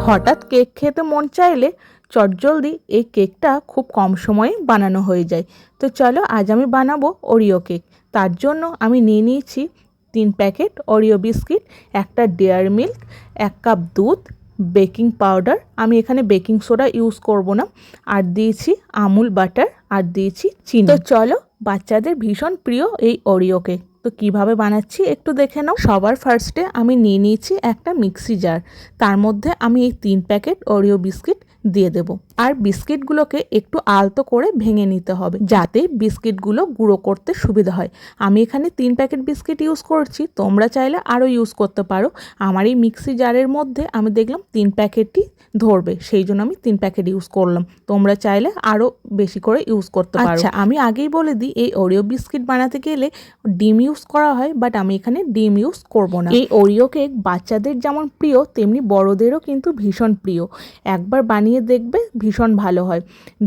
হঠাৎ কেক খেতে মন চাইলে চটজলদি এই কেকটা খুব কম সময়ে বানানো হয়ে যায়। তো চলো আজ আমি বানাবো ওরিও কেক। তার জন্য আমি নিয়ে নিয়েছি 3 প্যাকেট ওরিও বিস্কিট, একটা ডেয়ারি মিল্ক, 1 কাপ দুধ, বেকিং পাউডার, আমি এখানে বেকিং সোডা ইউজ করব না, আর দিয়েছি আমুল বাটার, আর দিয়েছি চিনি। তো চলো বাচ্চাদের ভীষণ প্রিয় এই ওরিও কেক তো কিভাবে বানাচ্ছি একটু দেখে নাও। সবার ফার্স্টে আমি নিয়ে নিয়েছি একটা মিক্সি জার, তার মধ্যে আমি এই 3 প্যাকেট ওরিও বিস্কিট দিয়ে দেব। আর বিস্কিটগুলোকে একটু আলতো করে ভেঙে নিতে হবে যাতে বিস্কিটগুলো গুঁড়ো করতে সুবিধা হয়। আমি এখানে 3 প্যাকেট বিস্কিট ইউজ করছি, তোমরা চাইলে আরও ইউজ করতে পারো। আমার এই মিক্সি জারের মধ্যে আমি দেখলাম 3 প্যাকেটই ধরবে, সেই জন্য আমি 3 প্যাকেট ইউজ করলাম। তোমরা চাইলে আরও বেশি করে ইউজ করতে পারো। আচ্ছা, আমি আগেই বলে দিই এই ওরিও বিস্কিট বানাতে গেলে ডিম ইউজ করা হয়, বাট আমি এখানে ডিম ইউজ করব না। এই ওরিও কেক বাচ্চাদের যেমন প্রিয় তেমনি বড়দেরও কিন্তু ভীষণ প্রিয়। একবার বানিয়ে দেখবে ভীষণ ভালো হয়।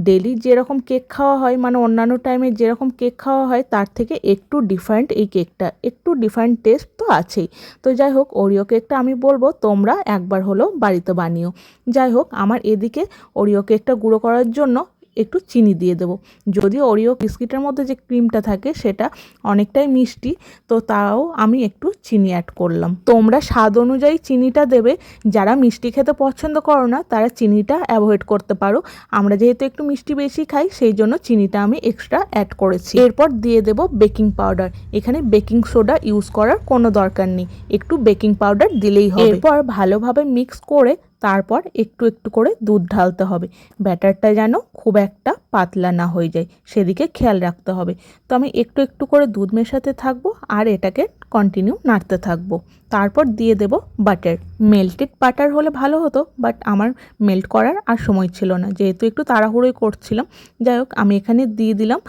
ডেলি যেরকম কেক খাওয়া হয়, মানে অন্যান্য টাইমে যেরকম কেক খাওয়া হয় তার থেকে একটু ডিফারেন্ট এই কেকটা, একটু ডিফারেন্ট টেস্ট তো আছেই। তো যাই হোক, ওরিও কেকটা আমি বলবো তোমরা একবার হলেও বাড়িতে বানিও। যাই হোক, আমার এদিকে ওরিও কেকটা গুঁড়ো করার জন্য একটু চিনি দিয়ে দেবো। যদিও ওরিও বিস্কিটের মধ্যে যে ক্রিমটা থাকে সেটা অনেকটাই মিষ্টি, তো তাও আমি একটু চিনি অ্যাড করলাম। তোমরা স্বাদ অনুযায়ী চিনিটা দেবে। যারা মিষ্টি খেতে পছন্দ করো না তারা চিনিটা অ্যাভয়েড করতে পারো। আমরা যেহেতু একটু মিষ্টি বেশি খাই সেই জন্য চিনিটা আমি এক্সট্রা অ্যাড করেছি। এরপর দিয়ে দেব বেকিং পাউডার। এখানে বেকিং সোডা ইউজ করার কোনো দরকার নেই, একটু বেকিং পাউডার দিলেই হবে। এরপর ভালোভাবে মিক্স করে তারপর একটু একটু করে দুধ ঢালতে হবে। ব্যাটারটা যেন খুব একটা পাতলা না হয়ে যায় সেদিকে খেয়াল রাখতে হবে। তো আমি একটু একটু করে দুধ মেশাতে থাকবো আর এটাকে কন্টিনিউ নাড়তে থাকবো। তারপর দিয়ে দেব বাটার। মেল্টেড বাটার হলে ভালো হতো, বাট আমার মেল্ট করার আর সময় ছিল না, যেহেতু একটু তাড়াহুড়োই করছিলাম। যাই হোক, আমি এখানে দিয়ে দিলাম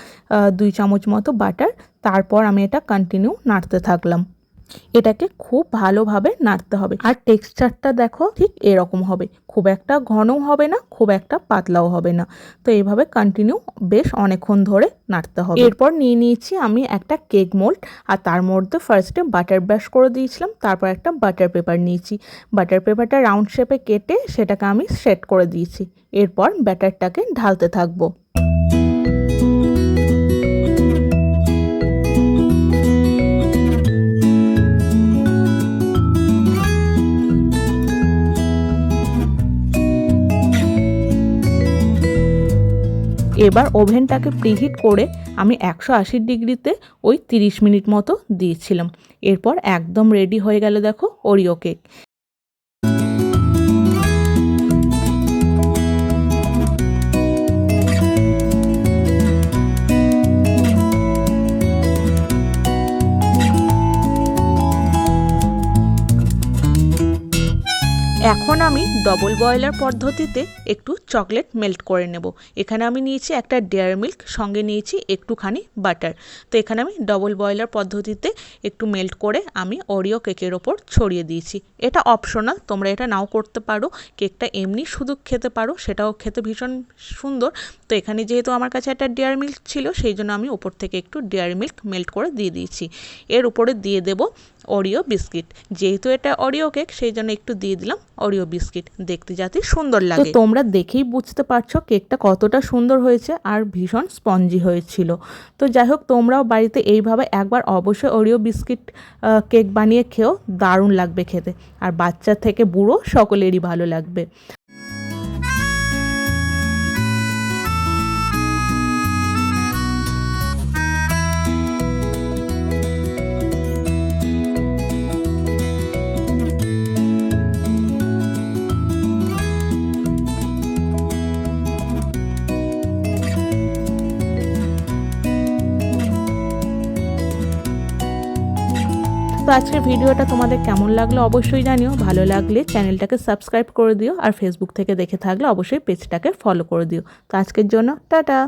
2 চামচ মতো বাটার। তারপর আমি এটা কন্টিনিউ নাড়তে থাকলাম। এটাকে খুব ভালোভাবে নাড়তে হবে। আর টেক্সচারটা দেখো ঠিক এরকম হবে, খুব একটা ঘনও হবে না, খুব একটা পাতলাও হবে না। তো এইভাবে কন্টিনিউ বেশ অনেকক্ষণ ধরে নাড়তে হবে। এরপর নিয়ে নিয়েছি আমি একটা কেক মোল্ড, আর তার মধ্যে ফার্স্টে বাটার ব্রাশ করে দিয়েছিলাম, তারপর একটা বাটার পেপার নিয়েছি। বাটার পেপারটা রাউন্ড শেপে কেটে সেটাকে আমি সেট করে দিয়েছি। এরপর ব্যাটারটাকে ঢালতে থাকবো। এবার ওভেনটাকে প্রিহিট করে আমি 180 ডিগ্রিতে ওই 30 মিনিট মতো দিয়েছিলাম। এরপর একদম রেডি হয়ে গেল দেখো ওরিও কেক। এখন আমি ডবল বয়লার পদ্ধতিতে একটু চকলেট মেল্ট করে নেব। এখানে আমি নিয়েছি একটা ডেয়ারি মিল্ক, সঙ্গে নিয়েছি একটুখানি বাটার। তো এখানে আমি ডবল বয়লার পদ্ধতিতে একটু মেল্ট করে আমি ওরিও কেকের ওপর ছড়িয়ে দিয়েছি। এটা অপশনাল, তোমরা এটা নাও করতে পারো। কেকটা এমনি শুধু খেতে পারো, সেটাও খেতে ভীষণ সুন্দর। তো এখানে যেহেতু আমার কাছে একটা ডেয়ারি মিল্ক ছিল সেই জন্য আমি ওপর থেকে একটু ডেয়ারি মিল্ক মেল্ট করে দিয়ে দিয়েছি। এর উপরে দিয়ে দেব ওরিও বিস্কিট। যেহেতু এটা ওরিও কেক সেই জন্য একটু দিয়ে দিলাম ওরিও বিস্কিট, দেখতে যাতে সুন্দর লাগে। তো তোমরা দেখেই বুঝতে পারছো কেকটা কতটা সুন্দর হয়েছে আর ভীষণ স্পঞ্জি হয়েছিল। তো যাই হোক, তোমরাও বাড়িতে এইভাবে একবার অবশ্যই ওরিও বিস্কিট কেক বানিয়ে খেও, দারুণ লাগবে খেতে। আর বাচ্চা থেকে বুড়ো সকলেরই ভালো লাগবে। তো আজকের ভিডিওটা তোমাদের কেমন লাগলো অবশ্যই জানিও। ভালো লাগলে চ্যানেলটাকে সাবস্ক্রাইব করে দিও, আর ফেসবুক থেকে দেখে থাকলে অবশ্যই পেজটাকে ফলো করে দিও। তো আজকের জন্য টাটা।